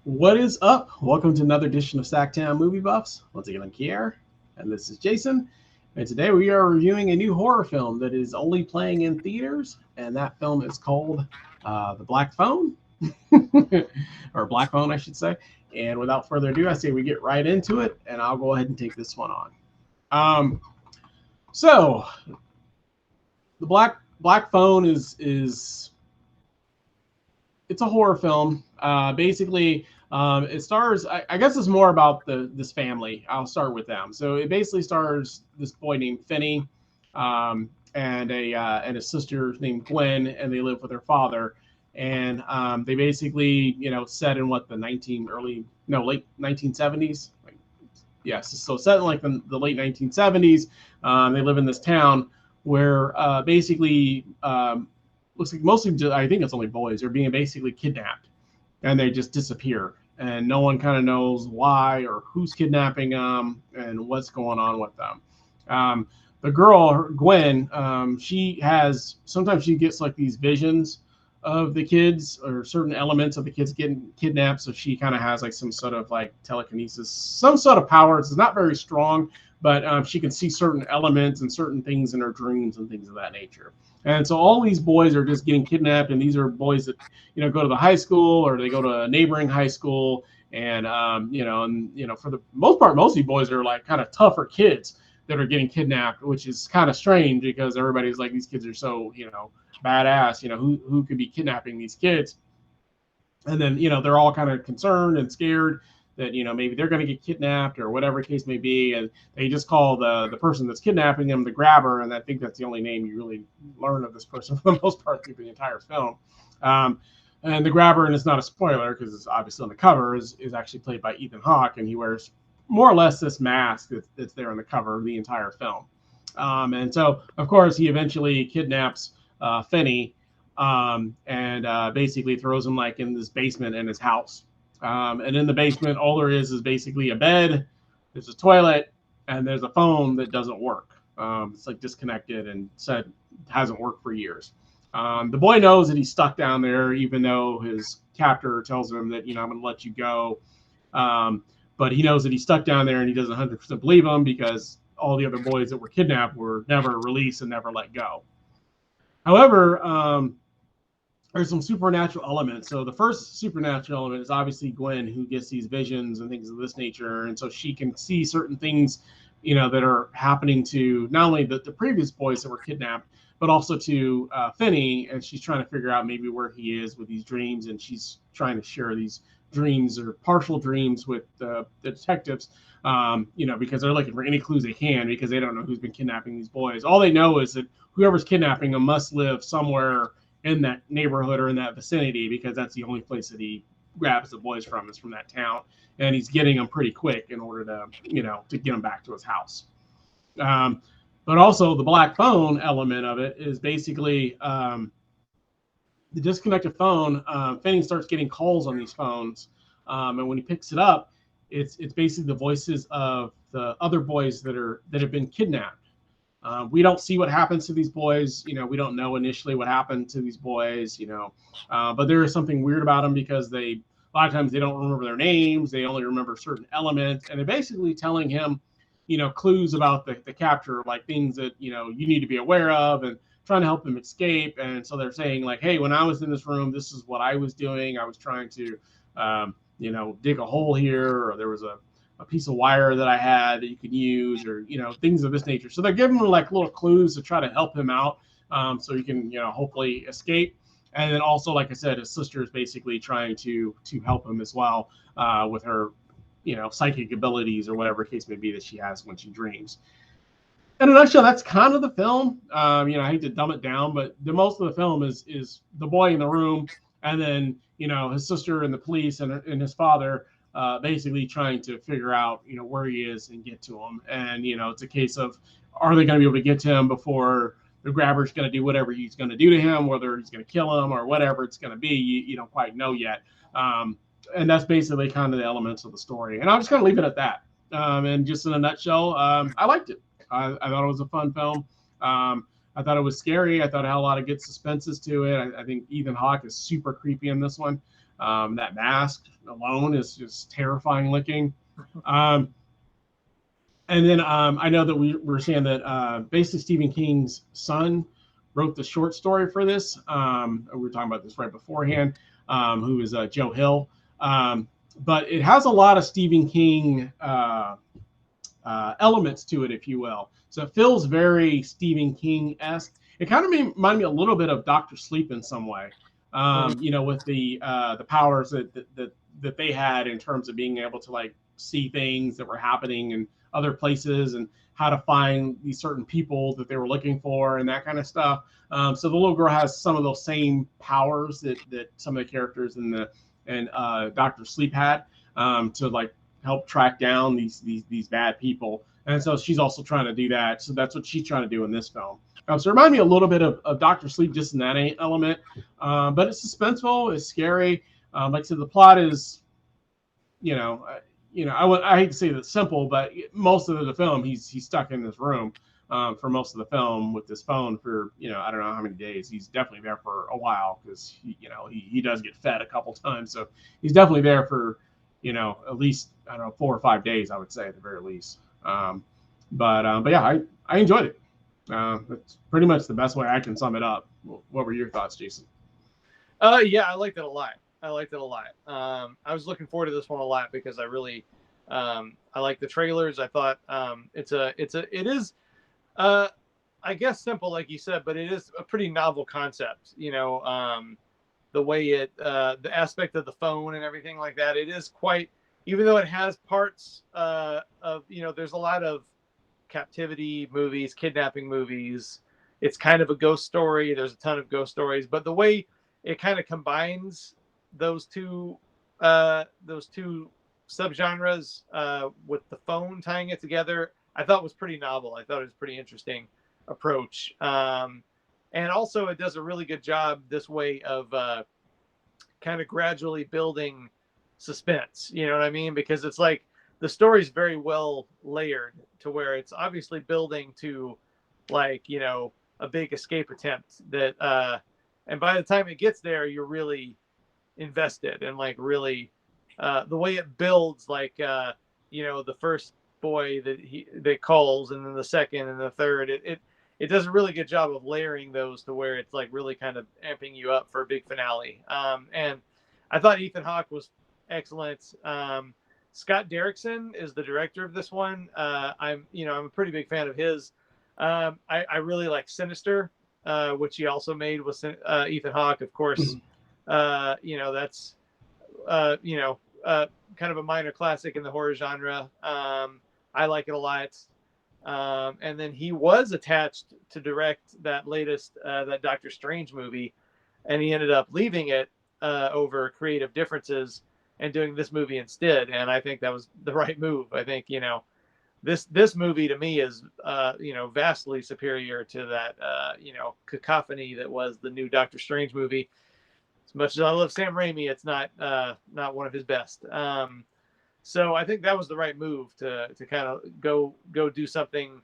What is up? Welcome to another edition of SacTown Movie Buffs. Once again, I'm Kier, and this is Jason. And today we are reviewing a new horror film that is only playing in theaters, and that film is called The Black Phone, or Black Phone, I should say. And without further ado, I say we get right into it, and I'll go ahead and take this one on. Um, so, The Black Phone is it's a horror film. Basically, it stars. I guess it's more about this family. I'll start with them. So it basically stars this boy named Finney, and a sister named Gwen, and they live with their father. And they basically, set in what the late 1970s. Yes, so set in like the late 1970s. They live in this town where basically looks like mostly, I think it's only boys, are being basically kidnapped, and they just disappear, and no one kind of knows why or who's kidnapping them and what's going on with them. The girl Gwen, sometimes she gets like these visions of the kids or certain elements of the kids getting kidnapped, so she kind of has like some sort of like telekinesis, some sort of power. It's not very strong, but she can see certain elements and certain things in her dreams and things of that nature. And so all these boys are just getting kidnapped, and these are boys that go to the high school or they go to a neighboring high school, and for the most part, most of these boys are like kind of tougher kids that are getting kidnapped, which is kind of strange because everybody's like, these kids are so badass. Who could be kidnapping these kids? And then they're all kind of concerned and scared that maybe they're going to get kidnapped or whatever case may be, and they just call the person that's kidnapping them the grabber, and I think that's the only name you really learn of this person for the most part through the entire film. And the grabber, and it's not a spoiler because it's obviously on the cover, is actually played by Ethan Hawke, and he wears more or less this mask that's there on the cover of the entire film. And so of course he eventually kidnaps Finney, and basically throws him like in this basement in his house. And in the basement, all there is basically a bed, there's a toilet, and there's a phone that doesn't work. It's like disconnected and said hasn't worked for years. The boy knows that he's stuck down there, even though his captor tells him that, I'm going to let you go. But he knows that he's stuck down there, and he doesn't 100% believe him because all the other boys that were kidnapped were never released and never let go. However, there's some supernatural elements. So the first supernatural element is obviously Gwen, who gets these visions and things of this nature. And so she can see certain things, that are happening to not only the previous boys that were kidnapped, but also to Finney. And she's trying to figure out maybe where he is with these dreams. And she's trying to share these dreams or partial dreams with the detectives, because they're looking for any clues they can, because they don't know who's been kidnapping these boys. All they know is that whoever's kidnapping them must live somewhere in that neighborhood or in that vicinity, because that's the only place that he grabs the boys from, is from that town, and he's getting them pretty quick in order to to get them back to his house. But also the black phone element of it is basically the disconnected phone. Fanning starts getting calls on these phones, and when he picks it up, it's basically the voices of the other boys that have been kidnapped. We don't see what happens to these boys. We don't know initially what happened to these boys, but there is something weird about them because a lot of times they don't remember their names. They only remember certain elements, and they're basically telling him, clues about the capture, like things that, you need to be aware of, and trying to help them escape. And so they're saying like, hey, when I was in this room, this is what I was doing. I was trying to, dig a hole here, or there was a piece of wire that I had that you could use, or things of this nature. So they're giving him like little clues to try to help him out, so he can hopefully escape. And then also, like I said, his sister is basically trying to help him as well, with her psychic abilities or whatever case may be that she has when she dreams. In a nutshell, that's kind of the film. I hate to dumb it down, but the most of the film is the boy in the room, and then his sister and the police and his father, basically trying to figure out, where he is and get to him. And, it's a case of, are they going to be able to get to him before the grabber's going to do whatever he's going to do to him, whether he's going to kill him or whatever it's going to be, you don't quite know yet. And that's basically kind of the elements of the story. And I'll just kind of leave it at that. And just in a nutshell, I liked it. I thought it was a fun film. I thought it was scary. I thought it had a lot of good suspenses to it. I think Ethan Hawke is super creepy in this one. That mask alone is just terrifying looking. Um, and then I know that we were saying that basically Stephen King's son wrote the short story for this. We were talking about this right beforehand, who is Joe Hill. But it has a lot of Stephen King elements to it, if you will. So it feels very Stephen King-esque. It kind of reminded me a little bit of Doctor Sleep in some way, with the powers that they had in terms of being able to like see things that were happening in other places and how to find these certain people that they were looking for and that kind of stuff. So the little girl has some of those same powers that some of the characters in Doctor Sleep had, to like help track down these bad people. And so she's also trying to do that. So that's what she's trying to do in this film. So it reminded me a little bit of Doctor Sleep just in that element. But it's suspenseful, it's scary. Like I said, the plot is, I hate to say that it's simple, but most of the film he's stuck in this room for most of the film with this phone for I don't know how many days. He's definitely there for a while because he does get fed a couple times, so he's definitely there for at least I don't know 4 or 5 days, I would say at the very least. But yeah, I enjoyed it. That's pretty much the best way I can sum it up. What were your thoughts, Jason? Yeah, I liked it a lot. I was looking forward to this one a lot because I really, I like the trailers. I thought it is, I guess simple, like you said, but it is a pretty novel concept. The way the aspect of the phone and everything like that. It is quite, even though it has parts of, there's a lot of captivity movies, kidnapping movies. It's kind of a ghost story. There's a ton of ghost stories, but the way it kind of combines those two subgenres with the phone tying it together, I thought was pretty novel. I thought it was a pretty interesting approach. And also it does a really good job this way of kind of gradually building suspense. You know what I mean? Because it's like the story's very well layered to where it's obviously building to like, a big escape attempt that, and by the time it gets there, you're really invested and like really, the way it builds, like, the first boy that calls and then the second and the third, it does a really good job of layering those to where it's like really kind of amping you up for a big finale. And I thought Ethan Hawke was excellent. Scott Derrickson is the director of this one. I'm a pretty big fan of his. I really like Sinister, which he also made with Ethan Hawke, of course. That's kind of a minor classic in the horror genre. I like it a lot. And then he was attached to direct that latest that Doctor Strange movie, and he ended up leaving it over creative differences and doing this movie instead. And I think that was the right move. I think this movie to me is vastly superior to that cacophony that was the new Doctor Strange movie. As much as I love Sam Raimi, it's not one of his best. So I think that was the right move to kind of go do something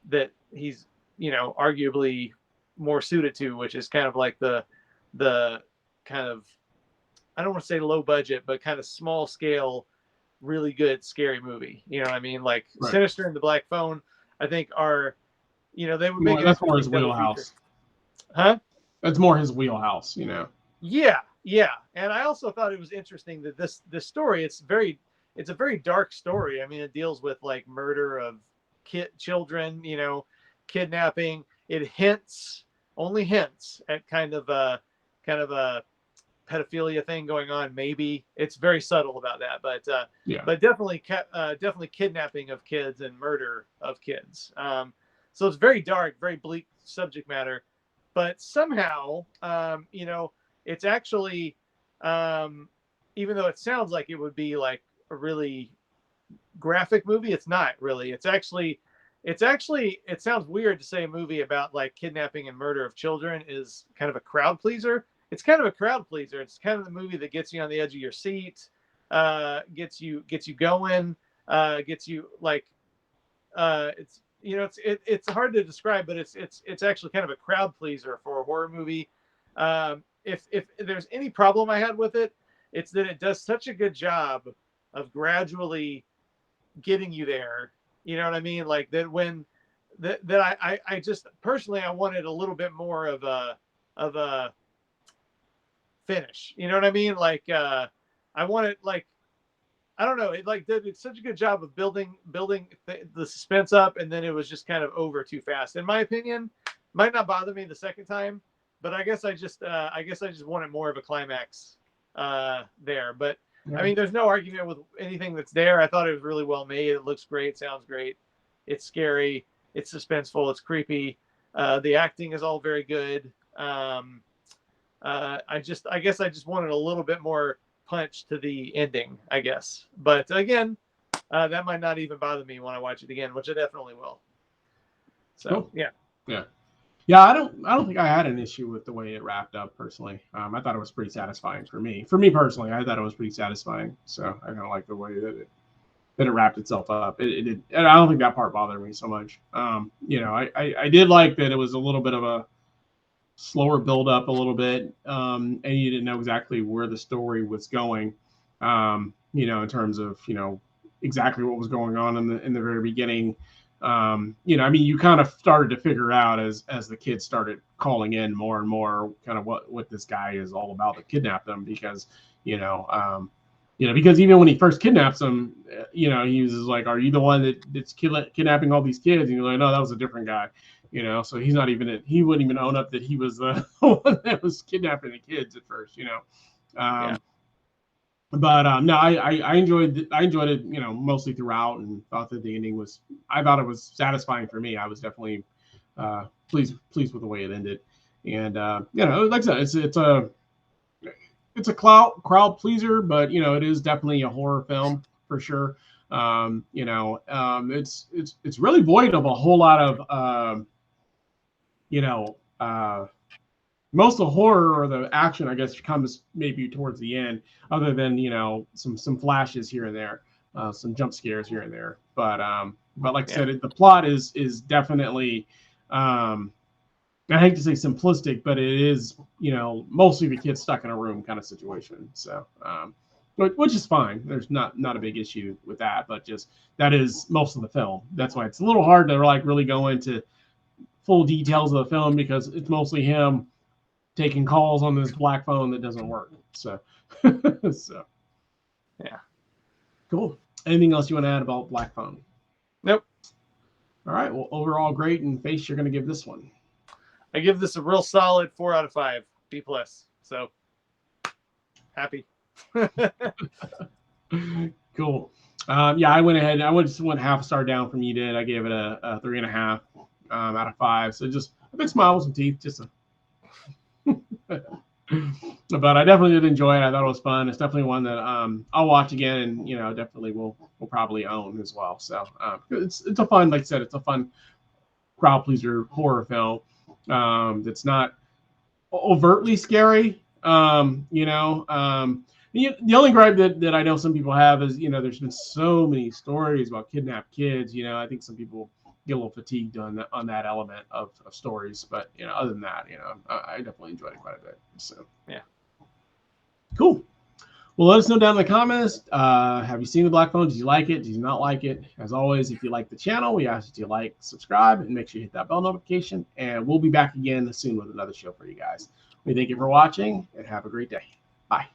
that he's arguably more suited to, which is kind of like the kind of, I don't want to say low budget, but kind of small scale, really good scary movie. You know what I mean? Like right. Sinister and the Black Phone, I think are, they would make that's more his wheelhouse. Huh? That's more his wheelhouse, Yeah. And I also thought it was interesting that this story, it's a very dark story. I mean, it deals with like murder of children, kidnapping. It only hints at kind of a pedophilia thing going on. Maybe it's very subtle about that, but definitely kidnapping of kids and murder of kids. So it's very dark, very bleak subject matter, but somehow, it's actually, even though it sounds like it would be like a really graphic movie, it's not really. It sounds weird to say a movie about like kidnapping and murder of children is kind of a crowd pleaser. It's kind of a crowd pleaser. It's kind of the movie that gets you on the edge of your seat, gets you going, gets you like, it's hard to describe, but it's actually kind of a crowd pleaser for a horror movie. If there's any problem I had with it, it's that it does such a good job of gradually getting you there. You know what I mean? Like that when that I just personally I wanted a little bit more of a finish. You know what I mean? Like I wanted like I don't know. It like did such a good job of building the suspense up, and then it was just kind of over too fast. In my opinion, might not bother me the second time, but I guess I just wanted more of a climax there. But I mean, there's no argument with anything that's there. I thought it was really well made. It looks great. Sounds great. It's scary. It's suspenseful. It's creepy. The acting is all very good. I guess I just wanted a little bit more punch to the ending, I guess. But again, that might not even bother me when I watch it again, which I definitely will. So cool. yeah. I don't think I had an issue with the way it wrapped up personally. I thought it was pretty satisfying for me. For me personally, I thought it was pretty satisfying. So I kind of like the way that it wrapped itself up. And I don't think that part bothered me so much. I did like that it was a little bit of a slower build up a little bit, and you didn't know exactly where the story was going, in terms of exactly what was going on in the very beginning. You kind of started to figure out as the kids started calling in more and more kind of what this guy is all about that kidnapped them, because because even when he first kidnaps them, he was like, "Are you the one that's kidnapping all these kids?" And you're like, "No, that was a different guy." So he wouldn't even own up that he was the one that was kidnapping the kids at first. But no, I enjoyed it, mostly throughout, and thought that the ending I thought it was satisfying for me. I was definitely pleased with the way it ended, and like I said, it's a crowd pleaser, but it is definitely a horror film for sure. It's really void of a whole lot of most of the horror or the action, I guess, comes maybe towards the end, other than some flashes here and there, some jump scares here and there. But like I said, the plot is definitely, I hate to say simplistic, but it is mostly the kids stuck in a room kind of situation. So which is fine. There's not a big issue with that, but just that is most of the film. That's why it's a little hard to like really go into full details of the film, because it's mostly him taking calls on this black phone that doesn't work. So yeah, cool. Anything else you want to add about Black Phone? Nope. All right. Well, overall great. And Face, you're going to give this one? I give this a real solid 4 out of 5, B+. So happy. Cool. I went ahead. I just went half a star down from you did. I gave it a 3.5 out of 5. So just a big smile with some teeth. Just a. But I definitely did enjoy it. I thought it was fun. It's definitely one that I'll watch again, and definitely will probably own as well. So it's a fun, like I said, it's a fun crowd pleaser horror film. That's not overtly scary. The only gripe that I know some people have is there's been so many stories about kidnapped kids. I think some people get a little fatigued on that element of stories, but other than that, I definitely enjoyed it quite a bit. So yeah, cool. Well, let us know down in the comments. Have you seen the Black Phone? Did you like it? Did you not like it? As always, if you like the channel, we ask that you like, subscribe, and make sure you hit that bell notification. And we'll be back again soon with another show for you guys. We thank you for watching, and have a great day. Bye.